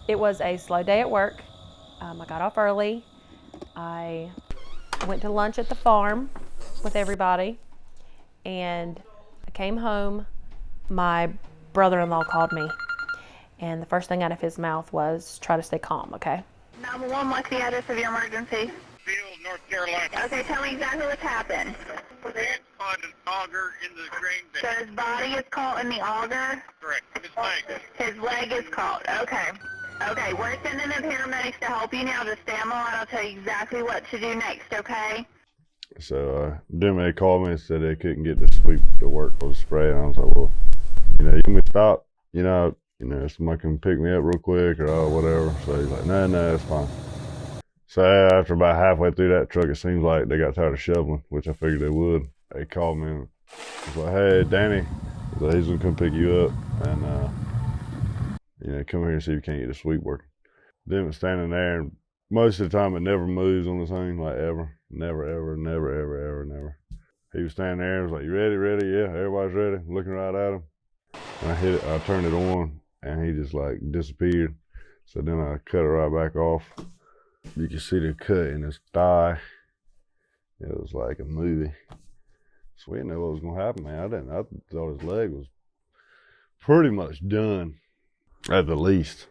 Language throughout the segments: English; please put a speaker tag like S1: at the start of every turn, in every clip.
S1: It was a slow day at work. I got off early. I went to lunch at the farm with everybody, and I came home. My brother-in-law called me, and the first thing out of his mouth was, try to stay calm, okay?
S2: 911, what's the address of your emergency?
S3: Field, North Carolina.
S2: Okay, tell me exactly what's happened.
S3: His head caught an auger in the grain bin.
S2: So his body is caught in the auger?
S3: Correct. His leg.
S2: His leg is caught, okay. Okay, we're sending the paramedics to help you now. Just stay on the line. I'll tell you exactly what to do next, okay?
S4: So then they called me and said they couldn't get the sweep to work for the spray. And I was like, well, you want me to stop? Somebody can pick me up real quick or whatever. So he's like, no, it's fine. So after about halfway through that truck, it seems like they got tired of shoveling, which I figured they would. They called me and was like, hey, Danny, he's gonna come pick you up and come here and see if you can't get the sweep working. Then was standing there, and most of the time it never moves on the thing, like ever. Never. He was standing there and was like, you ready? Yeah, everybody's ready. Looking right at him. And I turned it on, and he just like disappeared. So then I cut it right back off. You can see the cut in his thigh. It was like a movie. So we didn't know what was gonna happen, man. I thought his leg was pretty much done, at the least.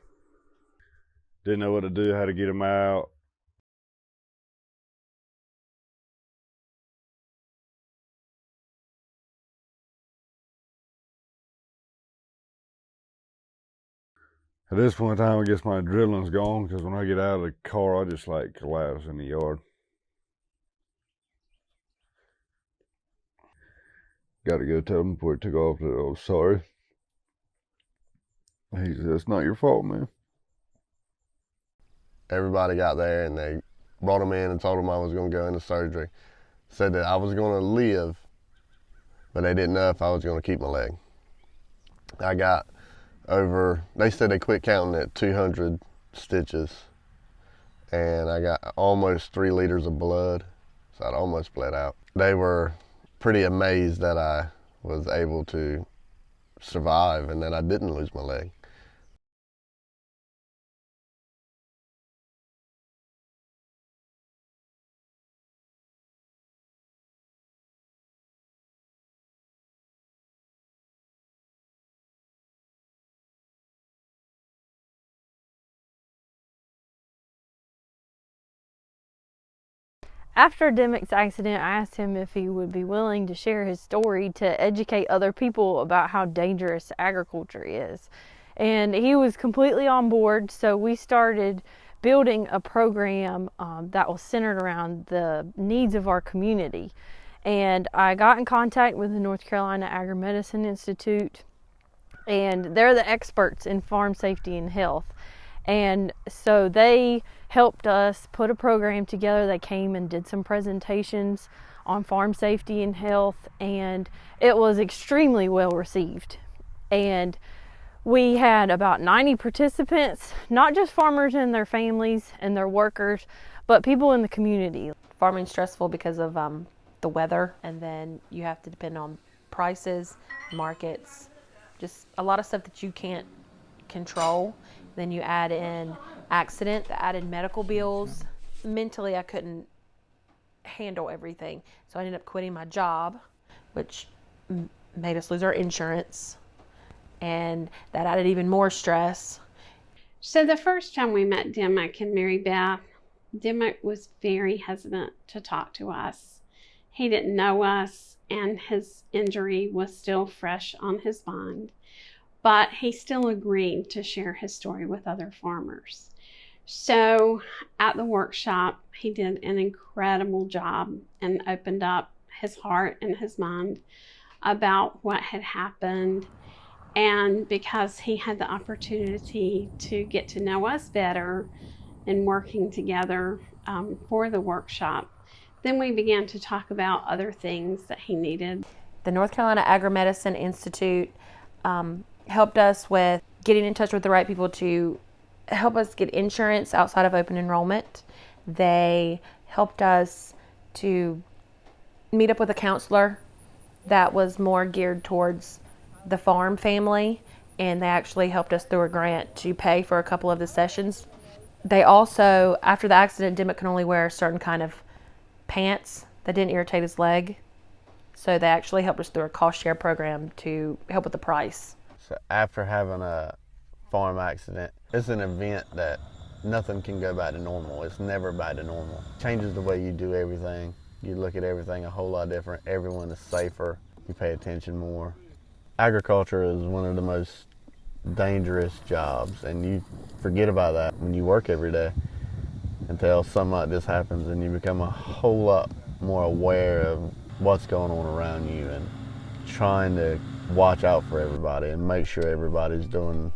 S4: Didn't know what to do, how to get him out. At this point in time, I guess my adrenaline's gone, because when I get out of the car, I just like collapse in the yard. Got to go tell him before he took off that I was sorry. He said, it's not your fault, man.
S5: Everybody got there and they brought him in and told him I was going to go into surgery. Said that I was going to live, but they didn't know if I was going to keep my leg. I got they said they quit counting at 200 stitches, and I got almost 3 liters of blood, so I'd almost bled out. They were pretty amazed that I was able to survive and that I didn't lose my leg.
S1: After Dimmick's accident, I asked him if he would be willing to share his story to educate other people about how dangerous agriculture is. And he was completely on board, so we started building a program that was centered around the needs of our community. And I got in contact with the North Carolina Agromedicine Institute, and they're the experts in farm safety and health. And so they helped us put a program together. They came and did some presentations on farm safety and health, and it was extremely well received. And we had about 90 participants, not just farmers and their families and their workers, but people in the community. Farming's stressful because of the weather, and then you have to depend on prices, markets, just a lot of stuff that you can't control. Then you add in accident, the added medical bills. Mentally, I couldn't handle everything. So I ended up quitting my job, which made us lose our insurance. And that added even more stress.
S6: So the first time we met Dimmick and Mary Beth, Dimmick was very hesitant to talk to us. He didn't know us, and his injury was still fresh on his mind. But he still agreed to share his story with other farmers. So at the workshop, he did an incredible job and opened up his heart and his mind about what had happened. And because he had the opportunity to get to know us better and working together for the workshop, then we began to talk about other things that he needed.
S1: The North Carolina Agromedicine Institute helped us with getting in touch with the right people to help us get insurance outside of open enrollment. They helped us to meet up with a counselor that was more geared towards the farm family
S7: and they actually helped us through a grant to pay for a couple of the sessions. They also, after the accident, Dimmick can only wear a certain kind of pants that didn't irritate his leg. So they actually helped us through a cost share program to help with the price.
S5: So after having a farm accident, it's an event that nothing can go back to normal. It's never back to normal. It changes the way you do everything. You look at everything a whole lot different. Everyone is safer. You pay attention more. Agriculture is one of the most dangerous jobs, and you forget about that when you work every day until something like this happens, and you become a whole lot more aware of what's going on around you and trying to watch out for everybody and make sure everybody's doing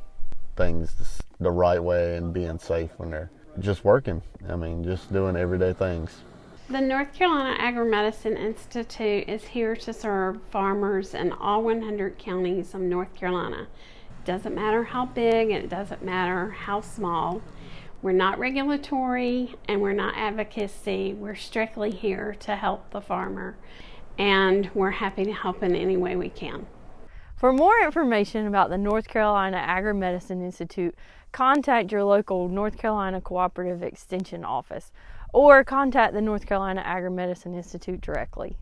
S5: things the right way and being safe when they're just working. I mean, just doing everyday things.
S6: The North Carolina Agromedicine Institute is here to serve farmers in all 100 counties of North Carolina. It doesn't matter how big and it doesn't matter how small. We're not regulatory and we're not advocacy. We're strictly here to help the farmer, and we're happy to help in any way we can.
S1: For more information about the North Carolina Agromedicine Institute, contact your local North Carolina Cooperative Extension office or contact the North Carolina Agromedicine Institute directly.